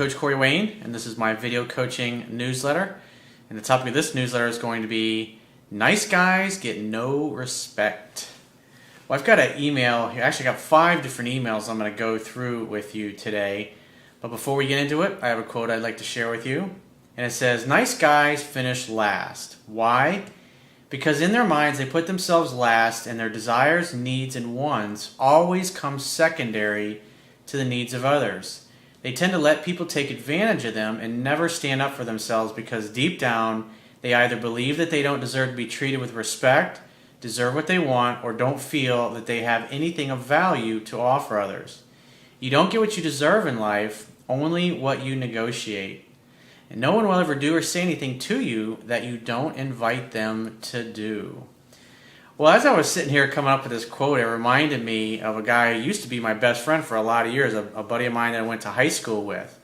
Coach Corey Wayne, and this is my video coaching newsletter. And the topic of this newsletter is going to be nice guys get no respect. Well, I've got an email here. I actually got 5 different emails I'm going to go through with you today. But before we get into it, I have a quote I'd like to share with you. And it says, nice guys finish last. Why? Because in their minds they put themselves last, and their desires, needs, and wants always come secondary to the needs of others. They tend to let people take advantage of them and never stand up for themselves because deep down they either believe that they don't deserve to be treated with respect, deserve what they want, or don't feel that they have anything of value to offer others. You don't get what you deserve in life, only what you negotiate. And no one will ever do or say anything to you that you don't invite them to do. Well, as I was sitting here coming up with this quote, it reminded me of a guy who used to be my best friend for a lot of years, a buddy of mine that I went to high school with.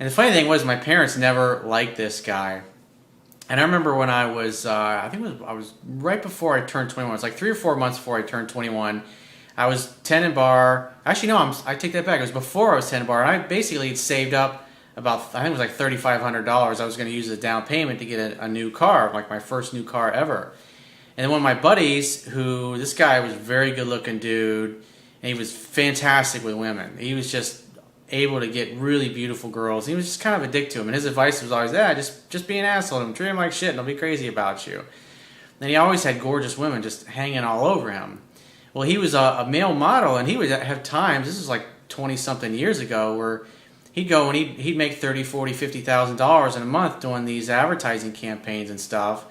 And the funny thing was, my parents never liked this guy. And I remember when I was, I was right before I turned 21. It was like 3 or 4 months before I turned 21. I was tending bar. Actually, no, I take that back. It was before I was tending bar. And I basically had saved up about, I think it was like $3,500. I was going to use as a down payment to get a new car, like my first new car ever. And then one of my buddies, this guy was a very good looking dude, and he was fantastic with women. He was just able to get really beautiful girls. He was just kind of a dick to him. And his advice was always, just be an asshole to him. Treat him like shit and they'll be crazy about you. And he always had gorgeous women just hanging all over him. Well, he was a male model, and he would have times, this was like 20-something years ago, where he'd go and he'd make $30,000, $40,000, $50,000 in a month doing these advertising campaigns and stuff.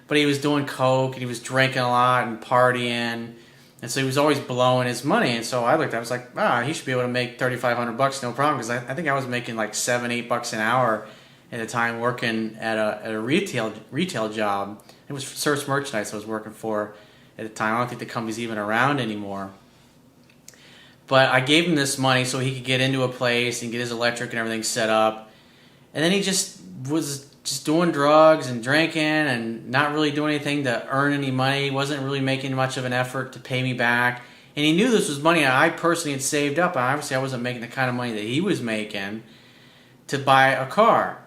But he was doing coke, and he was drinking a lot and partying, and so he was always blowing his money. And so I looked, I was like, he should be able to make $3,500 no problem, because I think I was making like $7-8 an hour at the time working at a retail job. It was Search Merchandise I was working for at the time. I don't think the company's even around anymore. But I gave him this money so he could get into a place and get his electric and everything set up. And then he just was doing drugs and drinking and not really doing anything to earn any money. He wasn't really making much of an effort to pay me back. And he knew this was money I personally had saved up. And obviously I wasn't making the kind of money that he was making to buy a car.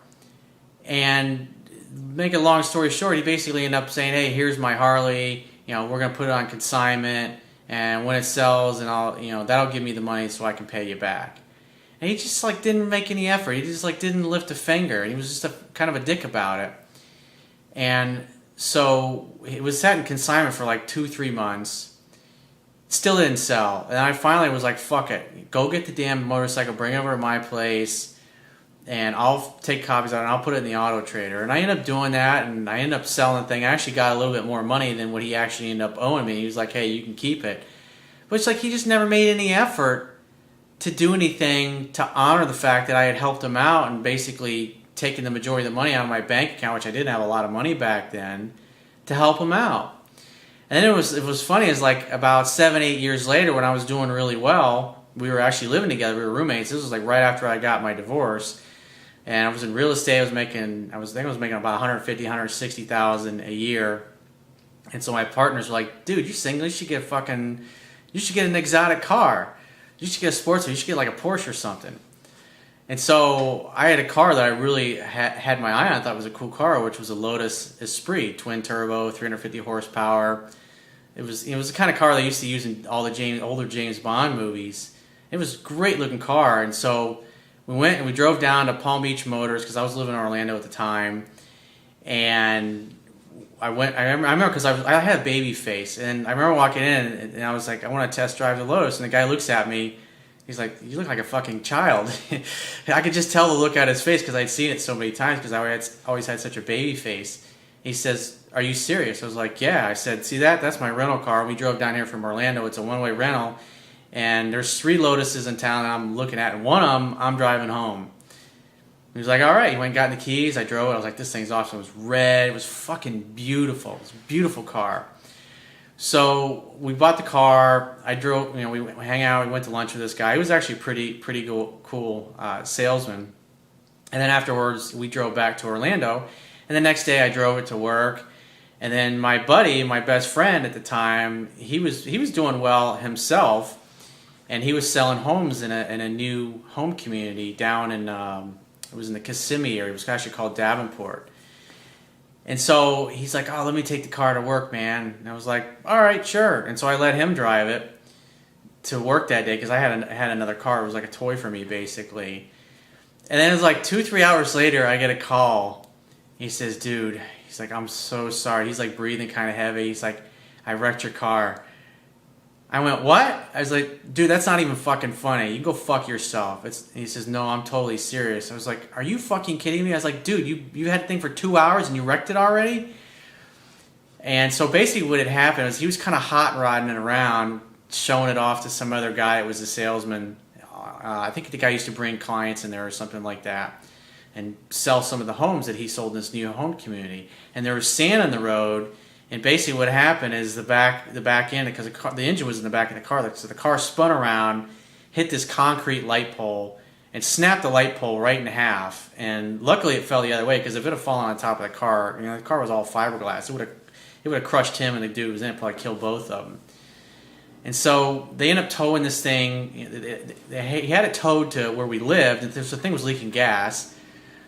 And make a long story short, he basically ended up saying, hey, here's my Harley. We're going to put it on consignment. And when it sells, and that'll give me the money so I can pay you back. And he just didn't make any effort. He just didn't lift a finger. And he was just kind of a dick about it. And so it was sat in consignment for like 2-3 months. Still didn't sell. And I finally was like, fuck it. Go get the damn motorcycle, bring it over to my place, and I'll take copies of it and I'll put it in the auto trader. And I ended up doing that, and I ended up selling the thing. I actually got a little bit more money than what he actually ended up owing me. He was like, hey, you can keep it. But it's like he just never made any effort to do anything to honor the fact that I had helped him out and basically taken the majority of the money out of my bank account, which I didn't have a lot of money back then, to help him out. And then it was funny, is like about 7-8 years later, when I was doing really well, we were actually living together, we were roommates. This was like right after I got my divorce. And I was in real estate. I think I was making about $150,000, $160,000 a year. And so my partners were like, dude, you're single, you should get an exotic car. You should get a sports car. You should get like a Porsche or something. And so I had a car that I really had my eye on. I thought it was a cool car, which was a Lotus Esprit, twin turbo, 350 horsepower. It was the kind of car they used to use in all the older James Bond movies. It was a great looking car. And so we went and we drove down to Palm Beach Motors, because I was living in Orlando at the time. And I remember because I had a baby face, and I remember walking in and I was like, I want to test drive the Lotus, and the guy looks at me, he's like, you look like a fucking child. I could just tell the look at his face because I'd seen it so many times, because I always had such a baby face. He says, are you serious? I was like, yeah. I said, see that's my rental car. We drove down here from Orlando. It's a one-way rental, and there's 3 Lotuses in town that I'm looking at, and one of them I'm driving home. He was like, all right. He went and got in the keys. I drove it. I was like, this thing's awesome. It was red. It was fucking beautiful. It was a beautiful car. So we bought the car. I drove, we hang out. We went to lunch with this guy. He was actually pretty cool salesman. And then afterwards, we drove back to Orlando. And the next day, I drove it to work. And then my buddy, my best friend at the time, he was doing well himself. and he was selling homes in a new home community down in it was in the Kissimmee area. It was actually called Davenport. And so he's like, "Oh, let me take the car to work, man." And I was like, "All right, sure." And so I let him drive it to work that day because I had another car. It was like a toy for me, basically. And then it was like 2-3 hours later, I get a call. He says, "Dude," he's like, "I'm so sorry." He's like breathing kind of heavy. He's like, "I wrecked your car." I went, "What?" I was like, "Dude, that's not even fucking funny. You can go fuck yourself." He says, "No, I'm totally serious." I was like, "Are you fucking kidding me?" I was like, "Dude, you had the thing for 2 hours and you wrecked it already?" And so basically what had happened was he was kind of hot rodding it around, showing it off to some other guy. It was a salesman. I think the guy used to bring clients in there or something like that and sell some of the homes that he sold in this new home community. And there was sand on the road. And basically what happened is the back end, because the engine was in the back of the car, so the car spun around, hit this concrete light pole, and snapped the light pole right in half. And luckily it fell the other way, because if it had fallen on top of the car, the car was all fiberglass, it would have crushed him and the dude who was in it, probably killed both of them. And so they ended up towing this thing. He had it towed to where we lived, and the thing was leaking gas.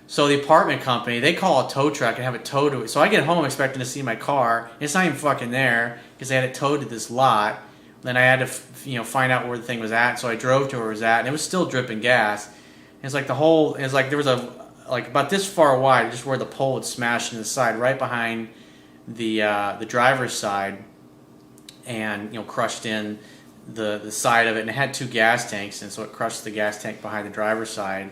So the apartment company, they call a tow truck and have it towed to it. So I get home expecting to see my car. And it's not even fucking there because they had it towed to this lot. Then I had to find out where the thing was at. So I drove to where it was at, and it was still dripping gas. And it's like there was about this far wide, just where the pole had smashed in the side, right behind the driver's side, and crushed in the side of it. And it had 2 gas tanks, and so it crushed the gas tank behind the driver's side.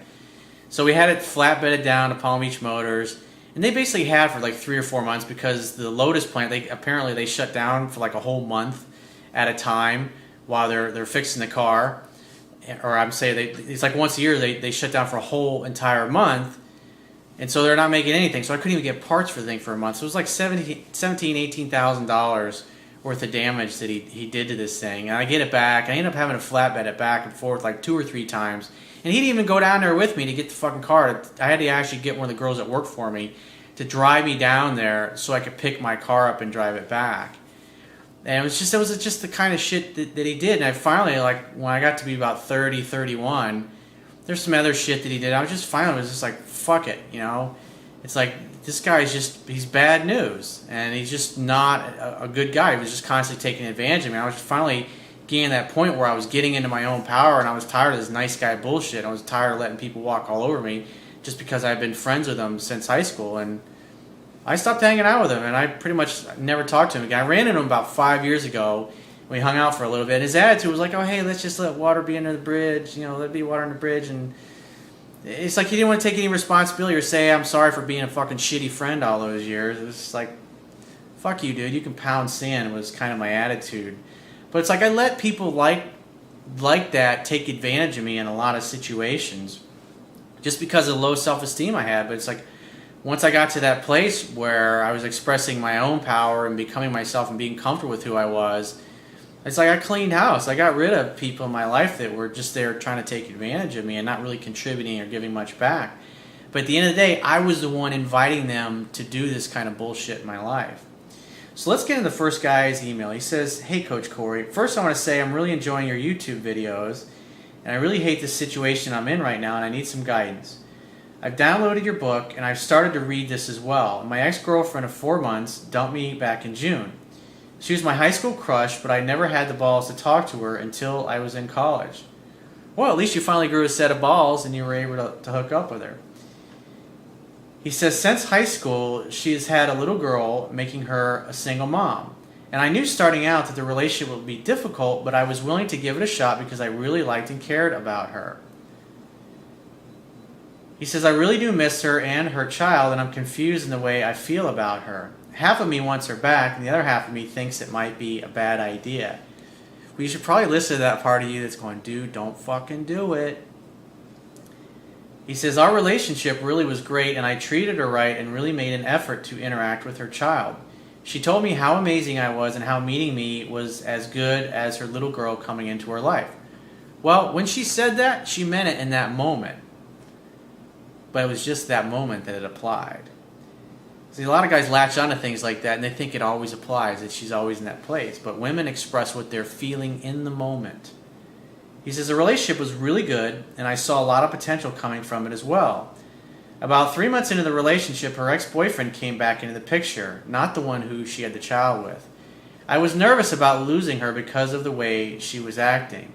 So we had it flatbedded down to Palm Beach Motors, and they basically had for like 3 or 4 months because the Lotus plant, they shut down for like a whole month at a time while they're fixing the car. Or I'm saying it's like once a year they shut down for a whole entire month, and so they're not making anything. So I couldn't even get parts for the thing for a month. So it was like $18,000 worth of damage that he did to this thing. And I get it back. I end up having to flatbed it back and forth like 2 or 3 times. And he didn't even go down there with me to get the fucking car. I had to actually get one of the girls that worked for me to drive me down there so I could pick my car up and drive it back. And it was just the kind of shit that he did. And I finally, like, when I got to be about 30, 31, there's some other shit that he did. I was just like, fuck it, It's like, this guy's he's bad news. And he's just not a good guy. He was just constantly taking advantage of me. I was finally getting to that point where I was getting into my own power, and I was tired of this nice guy bullshit. I was tired of letting people walk all over me just because I've been friends with him since high school. And I stopped hanging out with him, and I pretty much never talked to him again. I ran into him about 5 years ago. We hung out for a little bit. His attitude was like, "Oh, hey, let's just let water be under the bridge. Let be water under the bridge." And it's like he didn't want to take any responsibility or say, "I'm sorry for being a fucking shitty friend all those years." It was just like, fuck you, dude. You can pound sand was kind of my attitude. But it's like I let people like that take advantage of me in a lot of situations just because of the low self-esteem I had. But it's like once I got to that place where I was expressing my own power and becoming myself and being comfortable with who I was, it's like I cleaned house. I got rid of people in my life that were just there trying to take advantage of me and not really contributing or giving much back. But at the end of the day, I was the one inviting them to do this kind of bullshit in my life. So let's get into the first guy's email. He says, "Hey, Coach Corey. First I want to say I'm really enjoying your YouTube videos, and I really hate the situation I'm in right now, and I need some guidance. I've downloaded your book, and I've started to read this as well. My ex-girlfriend of 4 months dumped me back in June. She was my high school crush, but I never had the balls to talk to her until I was in college." Well, at least you finally grew a set of balls, and you were able to hook up with her. He says, "Since high school, she has had a little girl, making her a single mom. And I knew starting out that the relationship would be difficult, but I was willing to give it a shot because I really liked and cared about her." He says, "I really do miss her and her child, and I'm confused in the way I feel about her. Half of me wants her back, and the other half of me thinks it might be a bad idea." Well, you should probably listen to that part of you that's going, "Dude, don't fucking do it." He says, "Our relationship really was great, and I treated her right and really made an effort to interact with her child. She told me how amazing I was and how meeting me was as good as her little girl coming into her life. Well, when she said that, she meant it in that moment. But it was just that moment that it applied." See, a lot of guys latch onto things like that, and they think it always applies, that she's always in that place. But women express what they're feeling in the moment. He says the relationship was really good, and I saw a lot of potential coming from it as well. About 3 months into the relationship, her ex-boyfriend came back into the picture, not the one who she had the child with. I was nervous about losing her because of the way she was acting.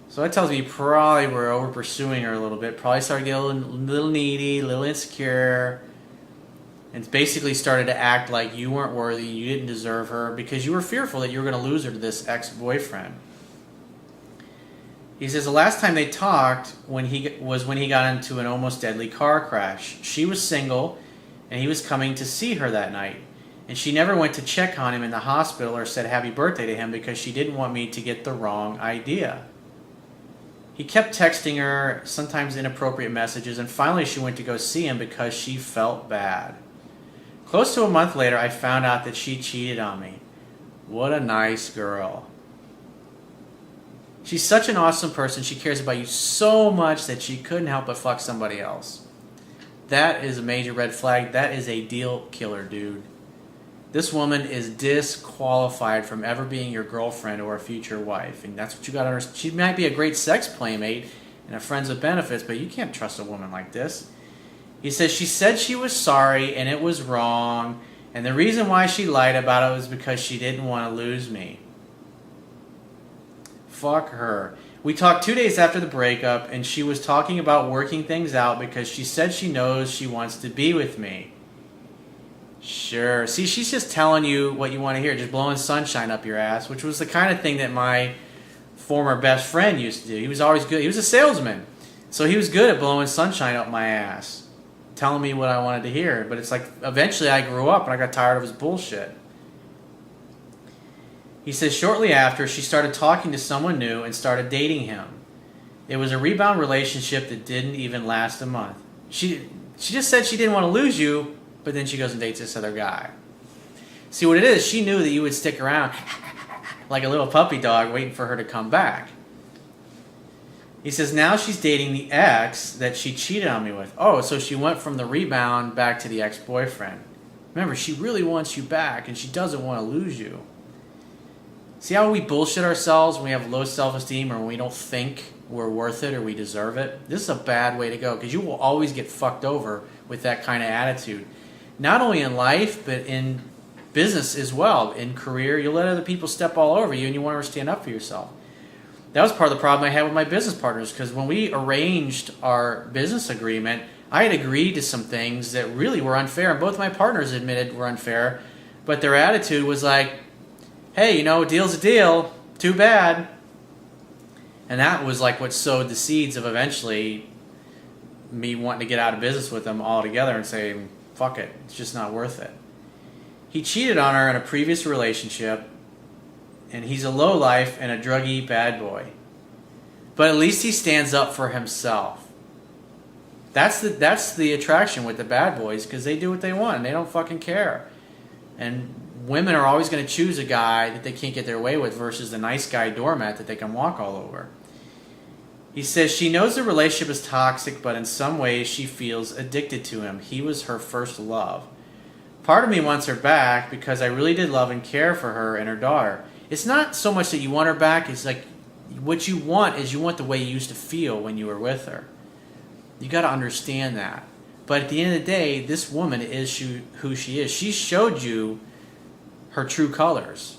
So that tells me you probably were over pursuing her a little bit. Probably started getting a little needy, a little insecure, and basically started to act like you weren't worthy, you didn't deserve her, because you were fearful that you were going to lose her to this ex-boyfriend. He says the last time they talked when he got into an almost deadly car crash. She was single, and he was coming to see her that night. And she never went to check on him in the hospital or said happy birthday to him because she didn't want me to get the wrong idea. He kept texting her, sometimes inappropriate messages, and finally she went to go see him because she felt bad. Close to a month later, I found out that she cheated on me. What a nice girl. She's such an awesome person. She cares about you so much that she couldn't help but fuck somebody else. That is a major red flag. That is a deal killer, dude. This woman is disqualified from ever being your girlfriend or a future wife. And that's what you got to understand. She might be a great sex playmate and a friends with benefits, but you can't trust a woman like this. He says she said she was sorry and it was wrong. And the reason why she lied about it was because she didn't want to lose me. Fuck her. We talked 2 days after the breakup, and she was talking about working things out because she said she knows she wants to be with me. Sure. See, she's just telling you what you want to hear, just blowing sunshine up your ass, which was the kind of thing that my former best friend used to do. He was always good. He was a salesman, so he was good at blowing sunshine up my ass, telling me what I wanted to hear. But it's like eventually I grew up and I got tired of his bullshit. He says shortly after, she started talking to someone new and started dating him. It was a rebound relationship that didn't even last a month. She just said she didn't want to lose you, but then she goes and dates this other guy. See what it is, she knew that you would stick around like a little puppy dog waiting for her to come back. He says now she's dating the ex that she cheated on me with. Oh, so she went from the rebound back to the ex-boyfriend. Remember, she really wants you back and she doesn't want to lose you. See how we bullshit ourselves when we have low self-esteem or when we don't think we're worth it or we deserve it? This is a bad way to go because you will always get fucked over with that kind of attitude. Not only in life, but in business as well. In career, you'll let other people step all over you and you want to stand up for yourself. That was part of the problem I had with my business partners because when we arranged our business agreement, I had agreed to some things that really were unfair, and both my partners admitted were unfair, but their attitude was like, hey, you know, a deal's a deal, too bad. And that was like what sowed the seeds of eventually me wanting to get out of business with them altogether and saying, fuck it, it's just not worth it. He cheated on her in a previous relationship, and he's a lowlife and a druggy bad boy. But at least he stands up for himself. That's the attraction with the bad boys, because they do what they want and they don't fucking care. And women are always going to choose a guy that they can't get their way with versus the nice guy doormat that they can walk all over. He says she knows the relationship is toxic, but in some ways she feels addicted to him. He was her first love. Part of me wants her back because I really did love and care for her and her daughter. It's not so much that you want her back, it's like what you want is you want the way you used to feel when you were with her. You got to understand that. But at the end of the day, this woman is who she is. She showed you her true colors.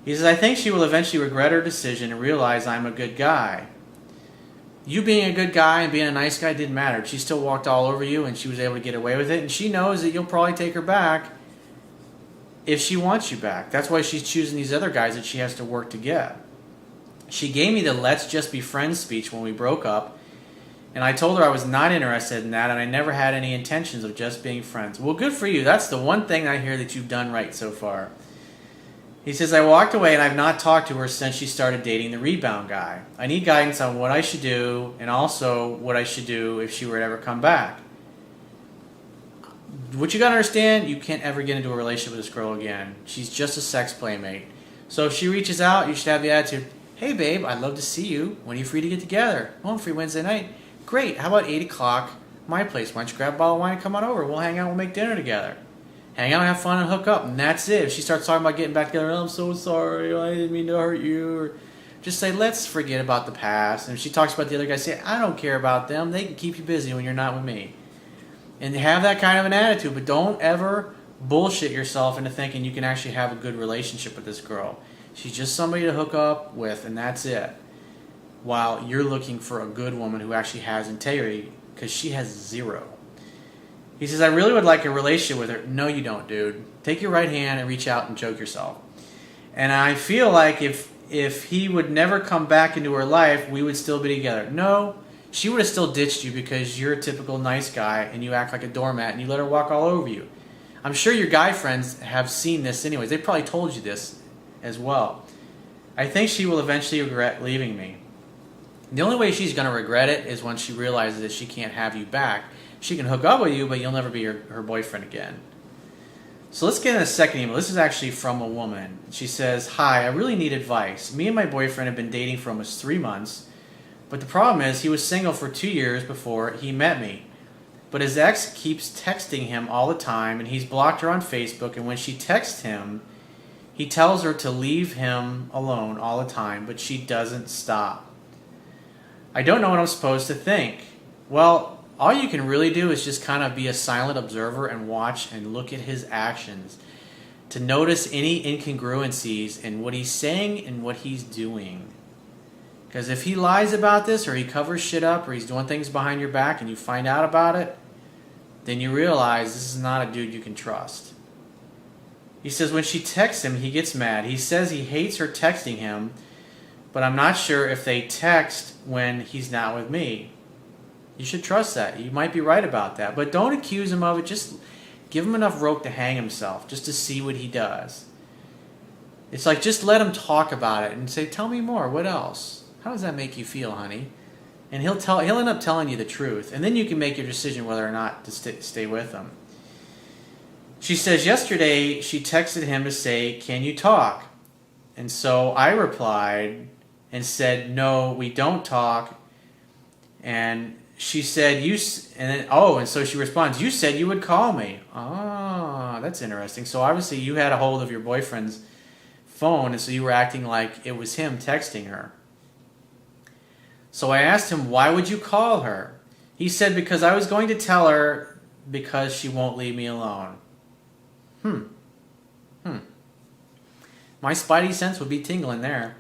He says, I think she will eventually regret her decision and realize I'm a good guy. You being a good guy and being a nice guy didn't matter. She still walked all over you and she was able to get away with it. And she knows that you'll probably take her back if she wants you back. That's why she's choosing these other guys that she has to work to get. She gave me the let's just be friends speech when we broke up. And I told her I was not interested in that and I never had any intentions of just being friends. Well, good for you. That's the one thing I hear that you've done right so far. He says, I walked away and I've not talked to her since she started dating the rebound guy. I need guidance on what I should do and also what I should do if she were to ever come back. What you got to understand, you can't ever get into a relationship with this girl again. She's just a sex playmate. So if she reaches out, you should have the attitude, hey babe, I'd love to see you. When are you free to get together? Oh, I'm free Wednesday night. Great, how about 8 o'clock, my place? Why don't you grab a bottle of wine and come on over? We'll hang out, we'll make dinner together. Hang out, have fun, and hook up, and that's it. If she starts talking about getting back together, oh, I'm so sorry, I didn't mean to hurt you, or Just say, let's forget about the past. And if she talks about the other guy, say, I don't care about them. They can keep you busy when you're not with me. And have that kind of an attitude, but don't ever bullshit yourself into thinking you can actually have a good relationship with this girl. She's just somebody to hook up with, and that's it. While you're looking for a good woman who actually has integrity, because she has zero. He says, I really would like a relationship with her. No, you don't, dude. Take your right hand and reach out and choke yourself. And I feel like if he would never come back into her life, we would still be together. No, she would have still ditched you because you're a typical nice guy and you act like a doormat and you let her walk all over you. I'm sure your guy friends have seen this anyways. They probably told you this as well. I think she will eventually regret leaving me. The only way she's going to regret it is when she realizes that she can't have you back. She can hook up with you, but you'll never be her boyfriend again. So let's get in a second email. This is actually from a woman. She says, hi, I really need advice. Me and my boyfriend have been dating for almost 3 months, but the problem is he was single for 2 years before he met me. But his ex keeps texting him all the time, and he's blocked her on Facebook, and when she texts him, he tells her to leave him alone all the time, but she doesn't stop. I don't know what I'm supposed to think. Well, all you can really do is just kind of be a silent observer and watch and look at his actions to notice any incongruencies in what he's saying and what he's doing. Because if he lies about this or he covers shit up or he's doing things behind your back and you find out about it, then you realize this is not a dude you can trust. He says when she texts him, he gets mad. He says he hates her texting him, but I'm not sure if they text when he's not with me. You should trust that. You might be right about that. But don't accuse him of it. Just give him enough rope to hang himself just to see what he does. It's like just let him talk about it and say, tell me more. What else? How does that make you feel, honey? And he'll end up telling you the truth. And then you can make your decision whether or not to stay with him. She says yesterday she texted him to say, can you talk? And so I replied and said, no, we don't talk. And she said, and so she responds, you said you would call me. Ah, that's interesting. So obviously you had a hold of your boyfriend's phone, and so you were acting like it was him texting her. So I asked him, why would you call her? He said, because I was going to tell her because she won't leave me alone. My spidey sense would be tingling there.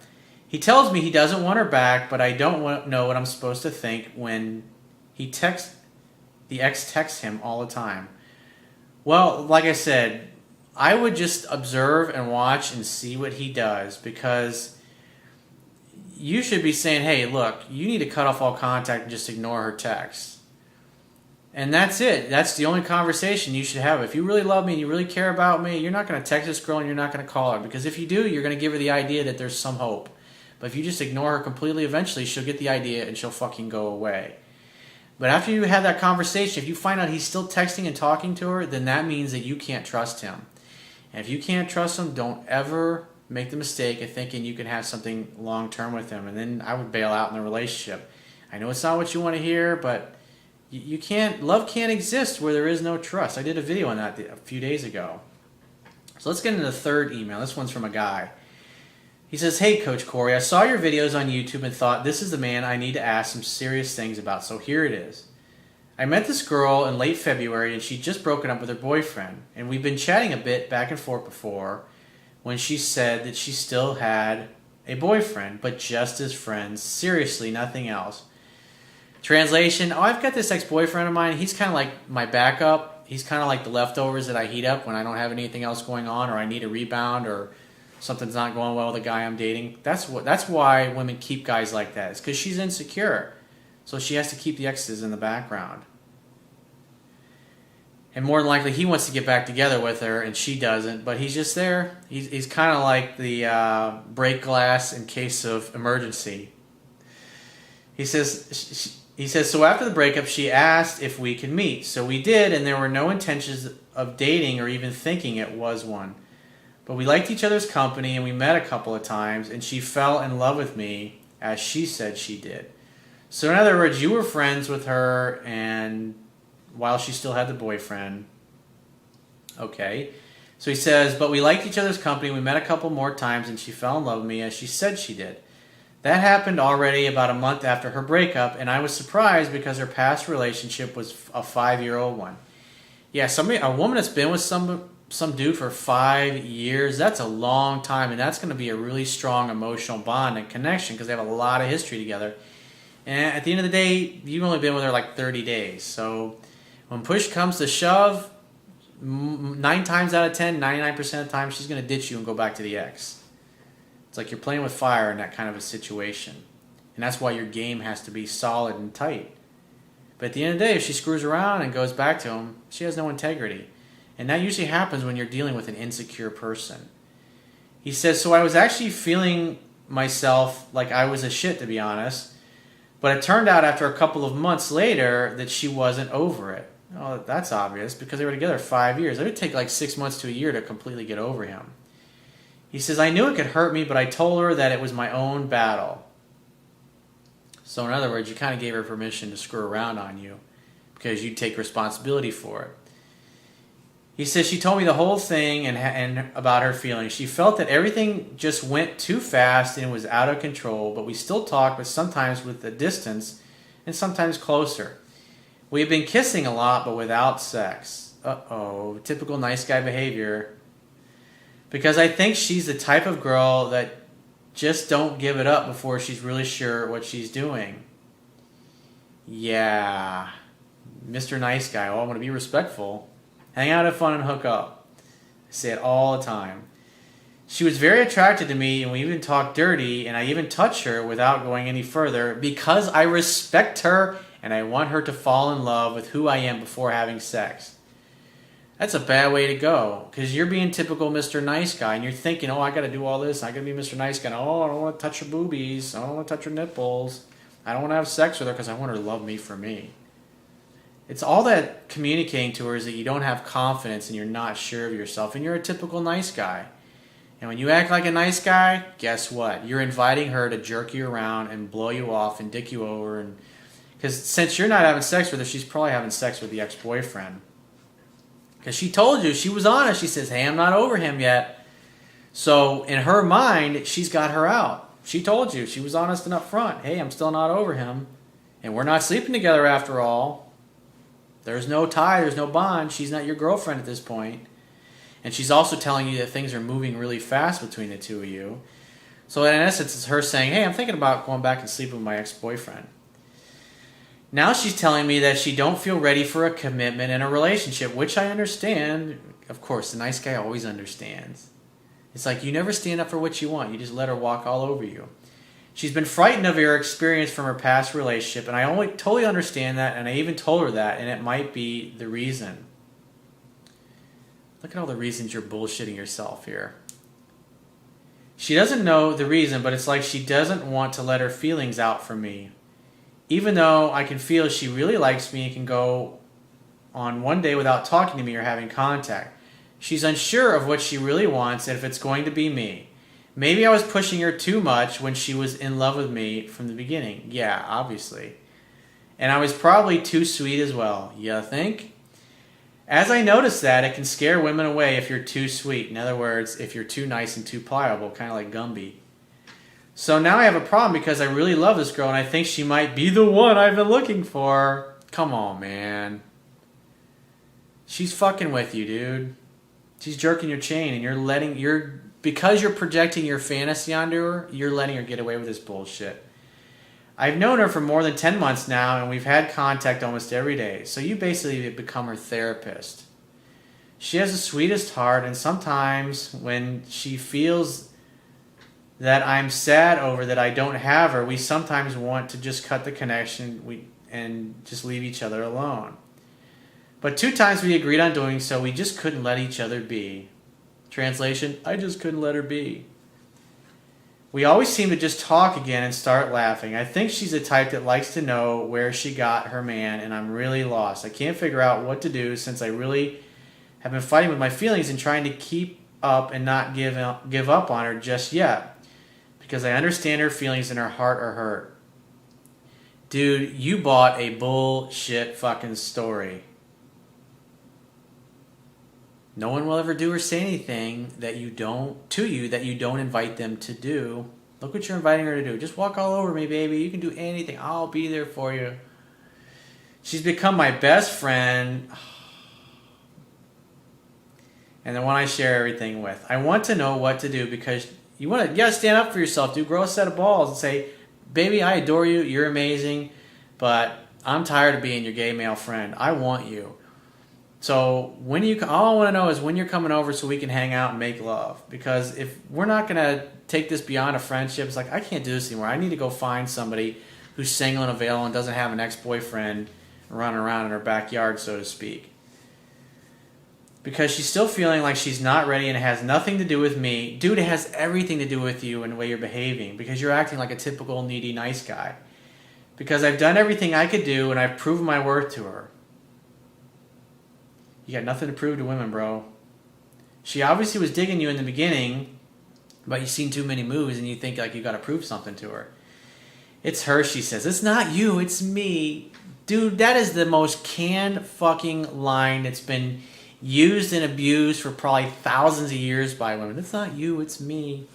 He tells me he doesn't want her back, but I don't know what I'm supposed to think when the ex texts him all the time. Well, like I said, I would just observe and watch and see what he does, because you should be saying, hey, look, you need to cut off all contact and just ignore her texts. And that's it. That's the only conversation you should have. If you really love me and you really care about me, you're not going to text this girl and you're not going to call her. Because if you do, you're going to give her the idea that there's some hope. But if you just ignore her completely, eventually she'll get the idea and she'll fucking go away. But after you have that conversation, if you find out he's still texting and talking to her, then that means that you can't trust him. And if you can't trust him, don't ever make the mistake of thinking you can have something long-term with him. And then I would bail out in the relationship. I know it's not what you want to hear, but you can't. Love can't exist where there is no trust. I did a video on that a few days ago. So let's get into the third email. This one's from a guy. He says, hey, Coach Corey, I saw your videos on YouTube and thought this is the man I need to ask some serious things about, so here it is. I met this girl in late February, and she'd just broken up with her boyfriend, and we've been chatting a bit back and forth before when she said that she still had a boyfriend, but just as friends, seriously, nothing else. Translation, I've got this ex-boyfriend of mine. He's kind of like my backup. He's kind of like the leftovers that I heat up when I don't have anything else going on or I need a rebound or something's not going well with a guy I'm dating. That's why women keep guys like that. It's because she's insecure. So she has to keep the exes in the background. And more than likely, he wants to get back together with her, and she doesn't. But he's just there. He's kind of like the break glass in case of emergency. He says, so after the breakup, she asked if we could meet. So we did, and there were no intentions of dating or even thinking it was one. But we liked each other's company, and we met a couple of times, and she fell in love with me, as she said she did. So in other words, you were friends with her, and while she still had the boyfriend. Okay. So he says, but we liked each other's company, we met a couple more times, and she fell in love with me, as she said she did. That happened already about a month after her breakup, and I was surprised because her past relationship was a 5-year-old one. Yeah, a woman that's been with some dude for 5 years, that's a long time, and that's going to be a really strong emotional bond and connection because they have a lot of history together. And at the end of the day, you've only been with her like 30 days. So when push comes to shove, 9 times out of 10, 99% of the time, she's going to ditch you and go back to the ex. It's like you're playing with fire in that kind of a situation. And that's why your game has to be solid and tight. But at the end of the day, if she screws around and goes back to him, she has no integrity. And that usually happens when you're dealing with an insecure person. He says, so I was actually feeling myself like I was a shit, to be honest. But it turned out after a couple of months later that she wasn't over it. Oh, that's obvious because they were together 5 years. It would take like 6 months to a year to completely get over him. He says, I knew it could hurt me, but I told her that it was my own battle. So in other words, you kind of gave her permission to screw around on you because you take responsibility for it. He says she told me the whole thing and about her feelings. She felt that everything just went too fast and was out of control, but we still talk, but sometimes with a distance and sometimes closer. We have been kissing a lot, but without sex. Uh-oh, typical nice guy behavior. Because I think she's the type of girl that just don't give it up before she's really sure what she's doing. Yeah, Mr. Nice Guy. Oh, I'm going to be respectful. Hang out, have fun, and hook up. I say it all the time. She was very attracted to me, and we even talked dirty, and I even touched her without going any further because I respect her and I want her to fall in love with who I am before having sex. That's a bad way to go because you're being typical Mr. Nice Guy, and you're thinking, oh, I got to do all this. I got to be Mr. Nice Guy. Oh, I don't want to touch her boobies. I don't want to touch her nipples. I don't want to have sex with her because I want her to love me for me. It's all that communicating to her is that you don't have confidence and you're not sure of yourself and you're a typical nice guy. And when you act like a nice guy, guess what? You're inviting her to jerk you around and blow you off and dick you over. And because since you're not having sex with her, she's probably having sex with the ex-boyfriend. Because she told you, she was honest. She says, hey, I'm not over him yet. So in her mind, she's got her out. She told you. She was honest and upfront. Hey, I'm still not over him. And we're not sleeping together after all. There's no tie, there's no bond. She's not your girlfriend at this point. And she's also telling you that things are moving really fast between the two of you. So in essence, it's her saying, hey, I'm thinking about going back and sleeping with my ex-boyfriend. Now she's telling me that she don't feel ready for a commitment in a relationship, which I understand. Of course, the nice guy always understands. It's like you never stand up for what you want. You just let her walk all over you. She's been frightened of her experience from her past relationship, and I only totally understand that, and I even told her that, and it might be the reason. Look at all the reasons you're bullshitting yourself here. She doesn't know the reason, but it's like she doesn't want to let her feelings out for me. Even though I can feel she really likes me and can go on one day without talking to me or having contact. She's unsure of what she really wants and if it's going to be me. Maybe I was pushing her too much when she was in love with me from the beginning. Yeah, obviously. And I was probably too sweet as well. You think? As I noticed that, it can scare women away if you're too sweet. In other words, if you're too nice and too pliable, kind of like Gumby. So now I have a problem because I really love this girl and I think she might be the one I've been looking for. Come on, man. She's fucking with you, dude. She's jerking your chain and because you're projecting your fantasy onto her, you're letting her get away with this bullshit. I've known her for more than 10 months now, and we've had contact almost every day. So you basically have become her therapist. She has the sweetest heart, and sometimes when she feels that I'm sad over that I don't have her, we sometimes want to just cut the connection and just leave each other alone. But 2 times we agreed on doing so, we just couldn't let each other be. Translation, I just couldn't let her be. We always seem to just talk again and start laughing. I think she's the type that likes to know where she got her man, and I'm really lost. I can't figure out what to do since I really have been fighting with my feelings and trying to keep up and not give up on her just yet. Because I understand her feelings and her heart are hurt. Dude, you bought a bullshit fucking story. No one will ever do or say anything that you don't invite them to do. Look what you're inviting her to do. Just walk all over me, baby. You can do anything. I'll be there for you. She's become my best friend. And the one I share everything with. I want to know what to do because you gotta stand up for yourself, dude. Grow a set of balls and say, baby, I adore you. You're amazing. But I'm tired of being your gay male friend. I want you. So all I want to know is when you're coming over so we can hang out and make love. Because if we're not going to take this beyond a friendship, it's like, I can't do this anymore. I need to go find somebody who's single and available and doesn't have an ex-boyfriend running around in her backyard, so to speak. Because she's still feeling like she's not ready and it has nothing to do with me. Dude, it has everything to do with you and the way you're behaving. Because you're acting like a typical needy nice guy. Because I've done everything I could do and I've proven my worth to her. You got nothing to prove to women, bro. She obviously was digging you in the beginning, but you've seen too many movies and you think like you got to prove something to her. It's her, she says. It's not you, it's me. Dude, that is the most canned fucking line that's been used and abused for probably thousands of years by women. It's not you, it's me.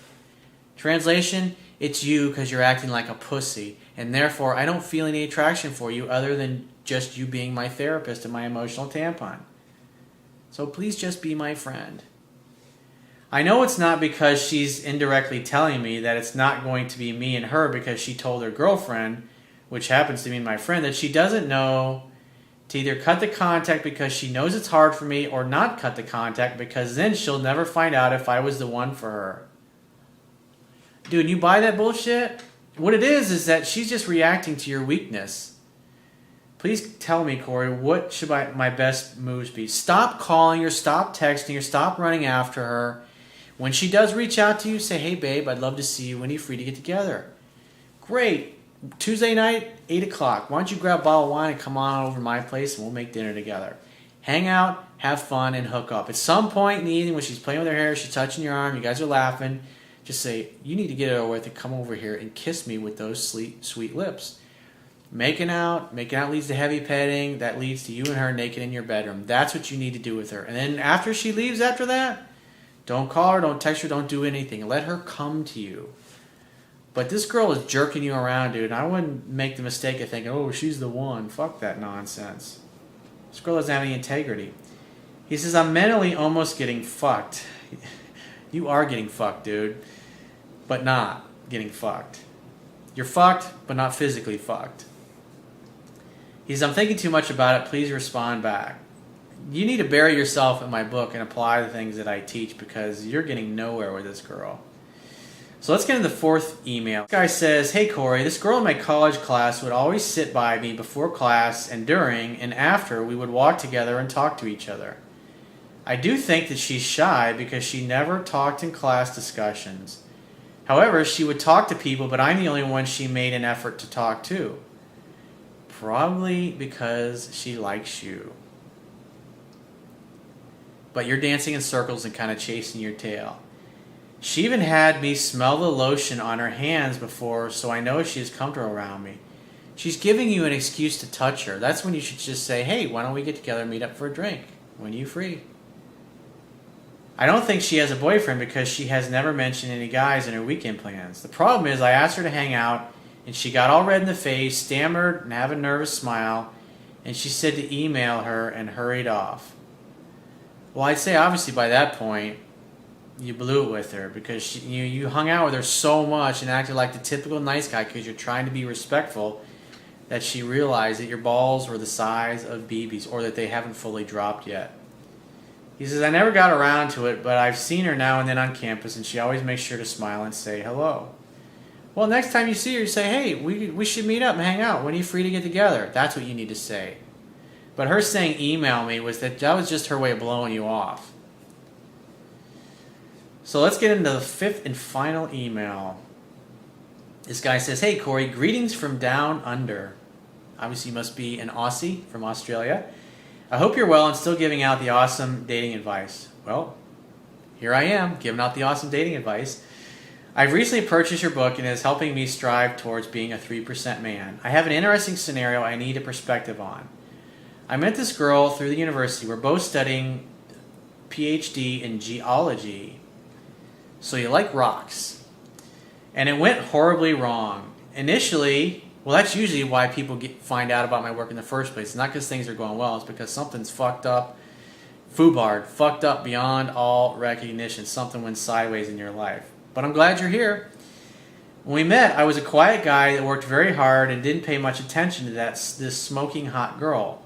Translation, it's you because you're acting like a pussy. And therefore, I don't feel any attraction for you other than just you being my therapist and my emotional tampon. So please just be my friend. I know it's not because she's indirectly telling me that it's not going to be me and her because she told her girlfriend, which happens to be my friend, that she doesn't know to either cut the contact because she knows it's hard for me or not cut the contact because then she'll never find out if I was the one for her. Dude, you buy that bullshit? What it is that she's just reacting to your weakness. Please tell me, Corey, what should my best moves be? Stop calling her, stop texting her, stop running after her. When she does reach out to you, say, hey, babe, I'd love to see you when you're free to get together. Great. Tuesday night, 8 o'clock. Why don't you grab a bottle of wine and come on over to my place and we'll make dinner together. Hang out, have fun, and hook up. At some point in the evening when she's playing with her hair, she's touching your arm, you guys are laughing, just say, you need to get it over with and come over here and kiss me with those sweet lips. Making out leads to heavy petting. That leads to you and her naked in your bedroom. That's what you need to do with her. And then after she leaves after that, don't call her, don't text her, don't do anything. Let her come to you. But this girl is jerking you around, dude. And I wouldn't make the mistake of thinking, oh, she's the one. Fuck that nonsense. This girl doesn't have any integrity. He says, I'm mentally almost getting fucked. You are getting fucked, dude. But not getting fucked. You're fucked, but not physically fucked. He says, I'm thinking too much about it. Please respond back. You need to bury yourself in my book and apply the things that I teach because you're getting nowhere with this girl. So let's get into the fourth email. This guy says, hey, Corey, this girl in my college class would always sit by me before class and during and after we would walk together and talk to each other. I do think that she's shy because she never talked in class discussions. However, she would talk to people, but I'm the only one she made an effort to talk to. Probably because she likes you. But you're dancing in circles and kind of chasing your tail. She even had me smell the lotion on her hands before, so I know she is comfortable around me. She's giving you an excuse to touch her. That's when you should just say, hey, why don't we get together and meet up for a drink? When are you free? I don't think she has a boyfriend because she has never mentioned any guys in her weekend plans. The problem is I asked her to hang out, and she got all red in the face, stammered, and have a nervous smile, and she said to email her and hurried off. Well, I'd say obviously by that point, you blew it with her because you hung out with her so much and acted like the typical nice guy because you're trying to be respectful that she realized that your balls were the size of BBs or that they haven't fully dropped yet. He says, I never got around to it, but I've seen her now and then on campus and she always makes sure to smile and say hello. Well, next time you see her, you say, hey, we should meet up and hang out. When are you free to get together? That's what you need to say. But her saying email me was just her way of blowing you off. So let's get into the fifth and final email. This guy says, hey, Corey, greetings from down under. Obviously, you must be an Aussie from Australia. I hope you're well and still giving out the awesome dating advice. Well, here I am, giving out the awesome dating advice. I've recently purchased your book and it is helping me strive towards being a 3% man. I have an interesting scenario I need a perspective on. I met this girl through the university. We're both studying PhD in geology. So you like rocks. And it went horribly wrong. Initially, well, that's usually why people find out about my work in the first place. It's not because things are going well. It's because something's fucked up. Fubbard, fucked up beyond all recognition. Something went sideways in your life. But I'm glad you're here. When we met, I was a quiet guy that worked very hard and didn't pay much attention to this smoking hot girl.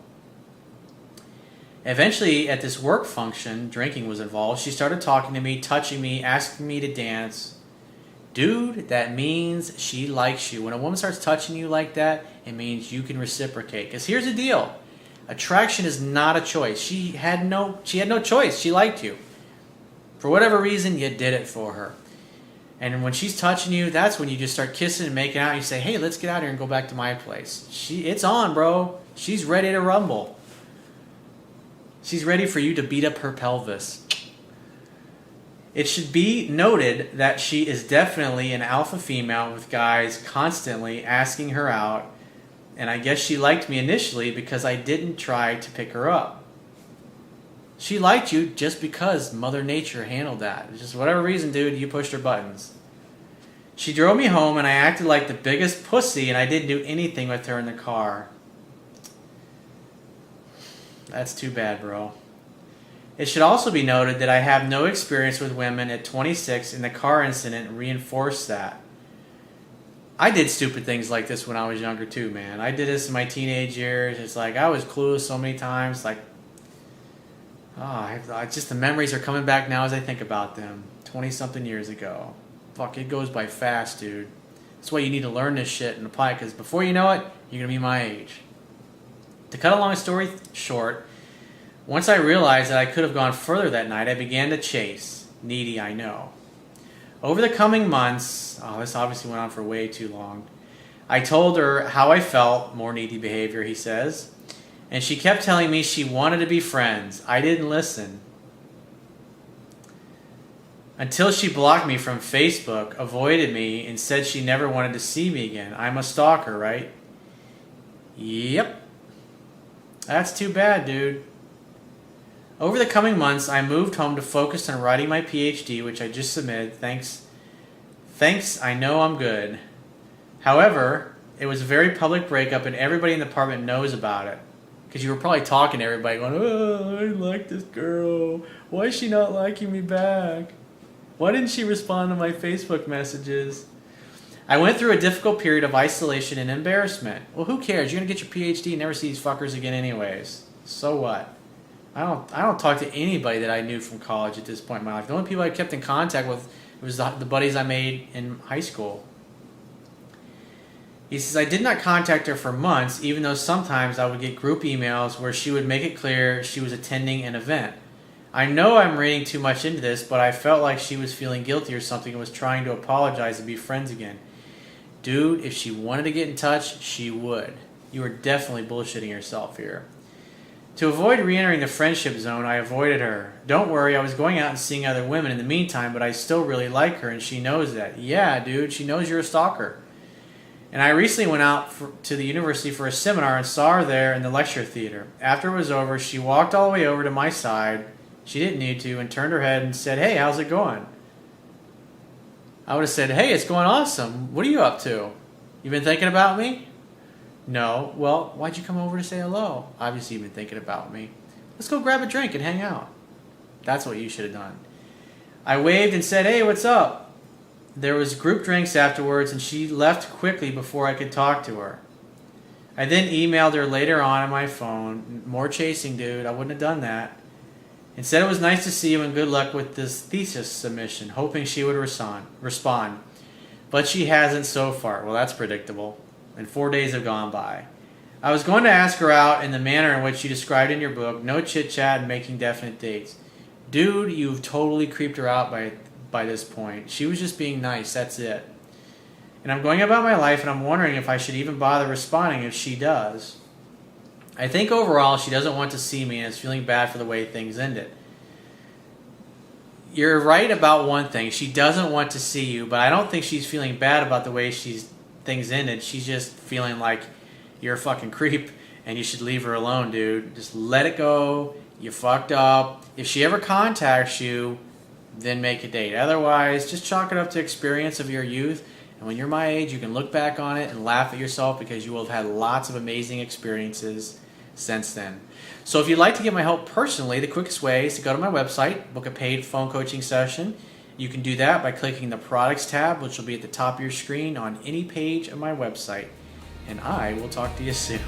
Eventually, at this work function, drinking was involved. She started talking to me, touching me, asking me to dance. Dude, that means she likes you. When a woman starts touching you like that, it means you can reciprocate. Because here's the deal. Attraction is not a choice. She had no choice. She liked you. For whatever reason, you did it for her. And when she's touching you, that's when you just start kissing and making out. And you say, hey, let's get out here and go back to my place. It's on, bro. She's ready to rumble. She's ready for you to beat up her pelvis. It should be noted that she is definitely an alpha female with guys constantly asking her out. And I guess she liked me initially because I didn't try to pick her up. She liked you just because Mother Nature handled that. It's just whatever reason, dude, you pushed her buttons. She drove me home and I acted like the biggest pussy and I didn't do anything with her in the car. That's too bad, bro. It should also be noted that I have no experience with women at 26 and the car incident reinforced that. I did stupid things like this when I was younger too, man. I did this in my teenage years. It's like I was clueless so many times. Like, just the memories are coming back now as I think about them. 20-something years ago. Fuck, it goes by fast, dude. That's why you need to learn this shit and apply it, because before you know it, you're going to be my age. To cut a long story short, once I realized that I could have gone further that night, I began to chase. Needy, I know. Over the coming months, this obviously went on for way too long, I told her how I felt, more needy behavior, he says, and she kept telling me she wanted to be friends. I didn't listen. Until she blocked me from Facebook, avoided me, and said she never wanted to see me again. I'm a stalker, right? Yep. That's too bad, dude. Over the coming months, I moved home to focus on writing my PhD, which I just submitted. Thanks, I know I'm good. However, it was a very public breakup, and everybody in the apartment knows about it. Because you were probably talking to everybody, going, oh, I like this girl. Why is she not liking me back? Why didn't she respond to my Facebook messages? I went through a difficult period of isolation and embarrassment. Well, who cares? You're going to get your PhD and never see these fuckers again anyways. So what? I don't talk to anybody that I knew from college at this point in my life. The only people I kept in contact with was the buddies I made in high school. He says, I did not contact her for months, even though sometimes I would get group emails where she would make it clear she was attending an event. I know I'm reading too much into this, but I felt like she was feeling guilty or something and was trying to apologize and be friends again. Dude, if she wanted to get in touch, she would. You are definitely bullshitting yourself here. To avoid re-entering the friendship zone, I avoided her. Don't worry, I was going out and seeing other women in the meantime, but I still really like her, and she knows that. Yeah, dude, she knows you're a stalker. And I recently went out to the university for a seminar and saw her there in the lecture theater. After it was over, she walked all the way over to my side. She didn't need to, and turned her head and said, hey, how's it going? I would have said, hey, it's going awesome. What are you up to? You been thinking about me? No. Well, why'd you come over to say hello? Obviously, you've been thinking about me. Let's go grab a drink and hang out. That's what you should have done. I waved and said, hey, what's up? There was group drinks afterwards, and she left quickly before I could talk to her. I then emailed her later on my phone. More chasing, dude. I wouldn't have done that. And said it was nice to see you and good luck with this thesis submission, hoping she would respond. But she hasn't so far. Well, that's predictable. And 4 days have gone by. I was going to ask her out in the manner in which you described in your book, no chit-chat and making definite dates. Dude, you've totally creeped her out by this point. She was just being nice, that's it. And I'm going about my life and I'm wondering if I should even bother responding if she does. I think overall she doesn't want to see me and is feeling bad for the way things ended. You're right about one thing. She doesn't want to see you, but I don't think she's feeling bad about the way things ended. She's just feeling like you're a fucking creep and you should leave her alone, dude. Just let it go. You fucked up. If she ever contacts you, then make a date. Otherwise, just chalk it up to experience of your youth And when you're my age, you can look back on it and laugh at yourself because you will have had lots of amazing experiences since then. So if you'd like to get my help personally, the quickest way is to go to my website, book a paid phone coaching session. You can do that by clicking the products tab, which will be at the top of your screen on any page of my website. And I will talk to you soon.